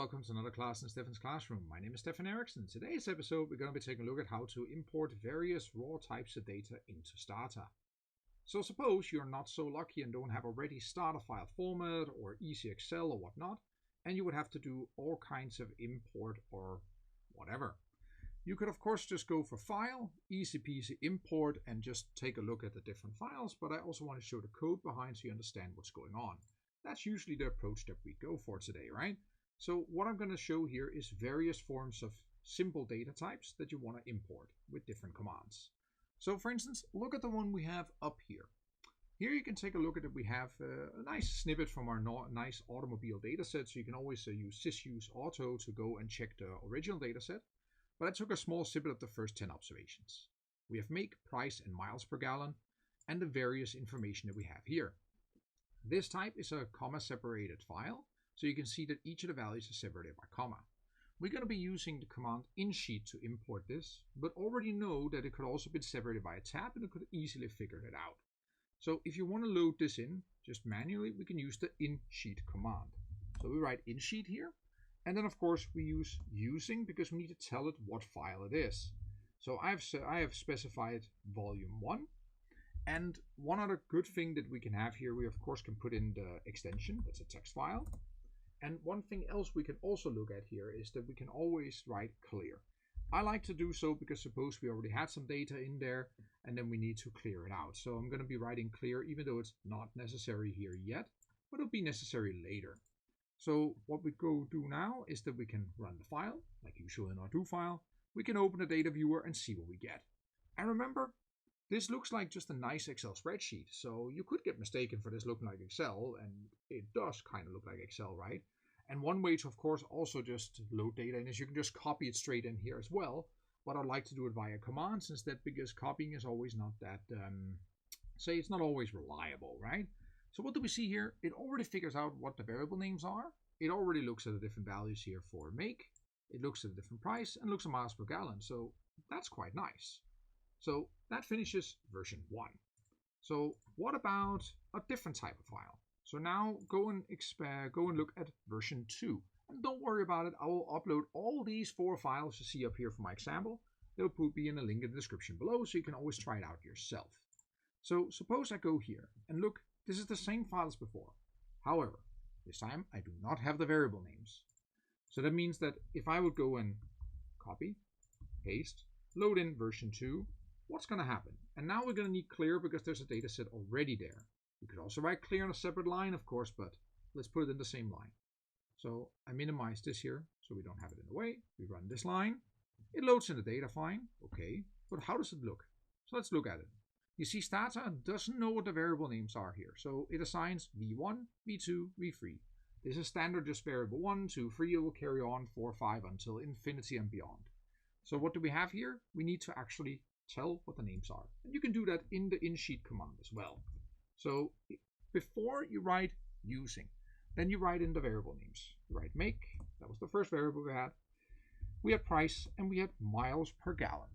welcome to another class in Stefan's classroom. My name is Stefan Eriksson. In today's episode, we're going to be taking a look at how to import various raw types of data into Stata. So suppose you're not so lucky and don't have a ready Stata file format or easy Excel or whatnot, and you would have to do all kinds of import or whatever. You could of course just go for File, easy peasy import, and just take a look at the different files, but I also want to show the code behind so you understand what's going on. That's usually the approach that we go for today, right? So what I'm going to show here is various forms of simple data types that you want to import with different commands. So for instance, look at the one we have up here. Here you can take a look at it. We have a nice snippet from our nice automobile dataset. So you can always use sysuse auto to go and check the original dataset. But I took a small snippet of the first 10 observations. We have make, price, and miles per gallon, and the various information that we have here. This type is a comma-separated file, so you can see that each of the values is separated by comma. We're going to be using the command insheet to import this, but already know that it could also be separated by a tab, and it could easily figure it out. So if you want to load this in, just manually, we can use the insheet command. So we write insheet here. And then of course we use using because we need to tell it what file it is. So I have specified volume 1. And one other good thing that we can have here, we of course can put in the extension, that's a text file. And one thing else we can also look at here is that we can always write clear. I like to do so because suppose we already had some data in there and then we need to clear it out. So I'm going to be writing clear even though it's not necessary here yet, but it'll be necessary later. So what we go do now is that we can run the file, like usual in our do file. We can open the data viewer and see what we get. And remember, this looks like just a nice Excel spreadsheet. So you could get mistaken for this looking like Excel, and it does kind of look like Excel, right? And one way to, of course, also just load data in is you can just copy it straight in here as well. But I'd like to do it via commands instead because copying is always not that, it's not always reliable, right? So what do we see here? It already figures out what the variable names are. It already looks at the different values here for make. It looks at a different price and looks at miles per gallon. So that's quite nice. So that finishes version 1. So what about a different type of file? So now go and look at version 2. And don't worry about it. I will upload all these 4 files you see up here for my example. They'll be in a link in the description below so you can always try it out yourself. So suppose I go here and look. This is the same file as before. However, this time I do not have the variable names. So that means that if I would go and copy, paste, load in version 2, what's going to happen? And now we're going to need clear because there's a data set already there. You could also write clear on a separate line, of course, but let's put it in the same line. So I minimize this here so we don't have it in the way. We run this line. It loads in the data fine. Okay, but how does it look? So let's look at it. You see, Stata doesn't know what the variable names are here, so it assigns v1, v2, v3. This is standard, just variable 1, 2, 3. It will carry on 4, 5 until infinity and beyond. So what do we have here? We need to actually tell what the names are. And you can do that in the insheet command as well. So before you write using, then you write in the variable names. You write make, that was the first variable we had. We had price, and we had miles per gallon.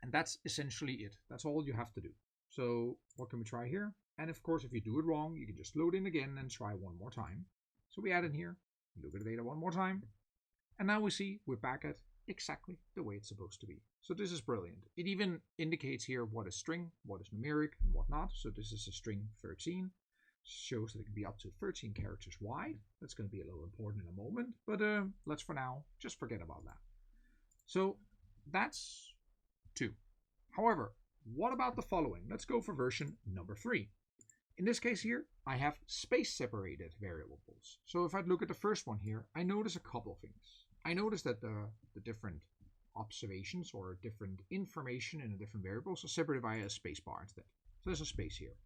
And that's essentially it. That's all you have to do. So what can we try here? And of course, if you do it wrong, you can just load in again and try one more time. So we add in here, look at the data one more time. And now we see we're back at exactly the way it's supposed to be. So this is brilliant. It even indicates here what is string, what is numeric, and what not. So this is a string 13. Shows that it can be up to 13 characters wide. That's going to be a little important in a moment. But let's for now just forget about that. So that's 2. However, what about the following? Let's go for version number 3. In this case here, I have space separated variables. So if I look at the first one here, I notice a couple of things. I notice that the different observations or different information in the different variables are separated by a space bar instead. So there's a space here.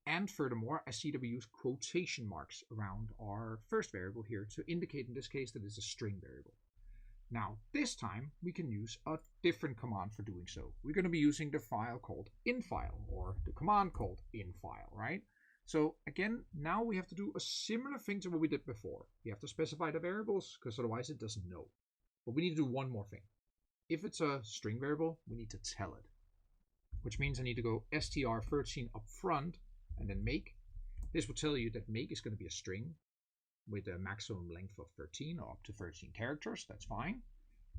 And furthermore, I see that we use quotation marks around our first variable here to indicate in this case that it's a string variable. Now, this time we can use a different command for doing so. We're going to be using the file called infile, or the command called infile, right? So again, now we have to do a similar thing to what we did before. We have to specify the variables because otherwise it doesn't know. But we need to do one more thing. If it's a string variable, we need to tell it, which means I need to go str13 up front and then make. This will tell you that make is going to be a string. with a maximum length of 13 or up to 13 characters. That's fine.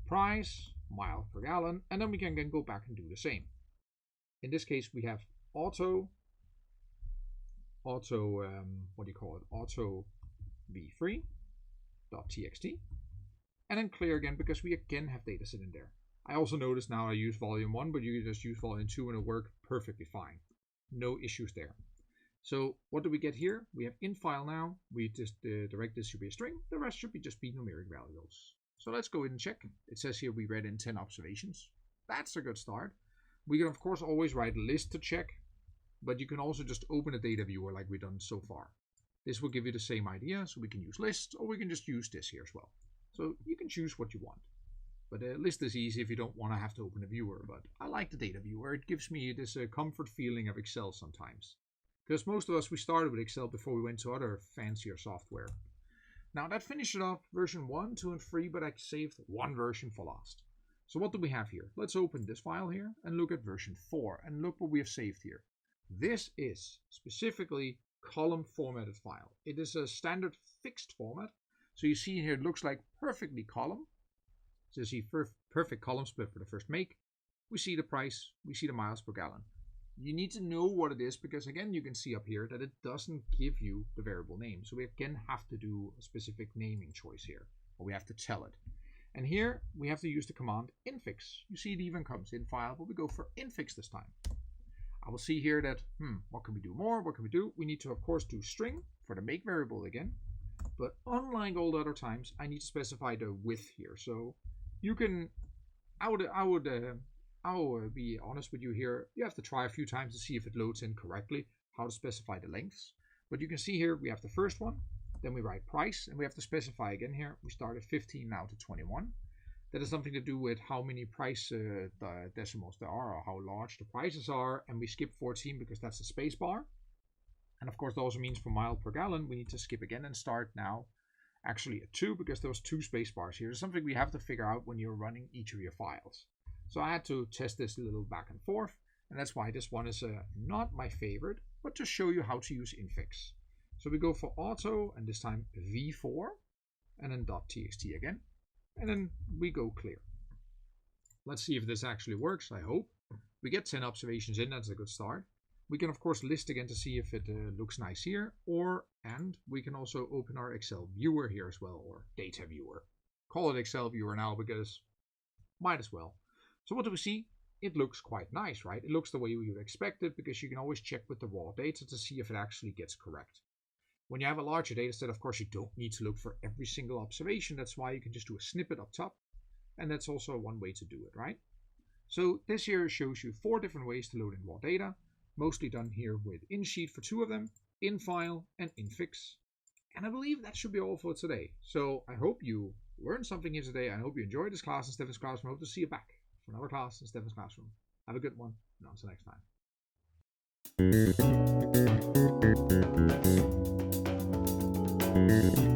Price, mile per gallon, and then we can again go back and do the same. In this case, we have auto v3.txt, and then clear again because we again have data set in there. I also notice now I use volume 1, but you can just use volume 2 and it'll work perfectly fine. No issues there. So what do we get here? We have infile now. We just direct this should be a string. The rest should just be numeric values. So let's go ahead and check. It says here we read in 10 observations. That's a good start. We can of course always write a list to check, but you can also just open a data viewer like we've done so far. This will give you the same idea, so we can use list, or we can just use this here as well. So you can choose what you want. But a list is easy if you don't want to have to open a viewer, but I like the data viewer. It gives me this comfort feeling of Excel sometimes. Because most of us, we started with Excel before we went to other fancier software. Now that finished off version 1, 2, and 3, but I saved one version for last. So what do we have here? Let's open this file here and look at version 4, and look what we have saved here. This is specifically column formatted file. It is a standard fixed format. So you see here it looks like perfectly column. So you see perfect column split for the first make. We see the price, we see the miles per gallon. You need to know what it is because again you can see up here that it doesn't give you the variable name. So we again have to do a specific naming choice here, or we have to tell it. And here we have to use the command infix. You see it even comes in file, but we go for infix this time. I will see here that, what can we do more? What can we do? We need to of course do string for the make variable again. But unlike all the other times, I need to specify the width here. So you can, I would be honest with you here. You have to try a few times to see if it loads in correctly, how to specify the lengths. But you can see here we have the first one, then we write price, and we have to specify again here. We start at 15 now to 21. That has something to do with how many price decimals there are, or how large the prices are, and we skip 14 because that's a space bar. And of course that also means for mile per gallon we need to skip again and start now actually at 2 because there was 2 space bars here. It's something we have to figure out when you're running each of your files. So I had to test this a little back and forth, and that's why this one is not my favorite, but to show you how to use infix. So we go for auto, and this time v4, and then .txt again, and then we go clear. Let's see if this actually works, I hope. We get 10 observations in, that's a good start. We can of course list again to see if it looks nice here, and we can also open our Excel viewer here as well, or data viewer. Call it Excel viewer now because might as well. So what do we see? It looks quite nice, right? It looks the way you would expect it because you can always check with the raw data to see if it actually gets correct. When you have a larger data set, of course, you don't need to look for every single observation. That's why you can just do a snippet up top. And that's also one way to do it, right? So this here shows you 4 different ways to load in raw data. Mostly done here with insheet for 2 of them, infile and infix. And I believe that should be all for today. So I hope you learned something here today. I hope you enjoyed this class in Stefan's Classroom. I hope to see you back for another class in Stefan's Classroom. Have a good one, and until next time.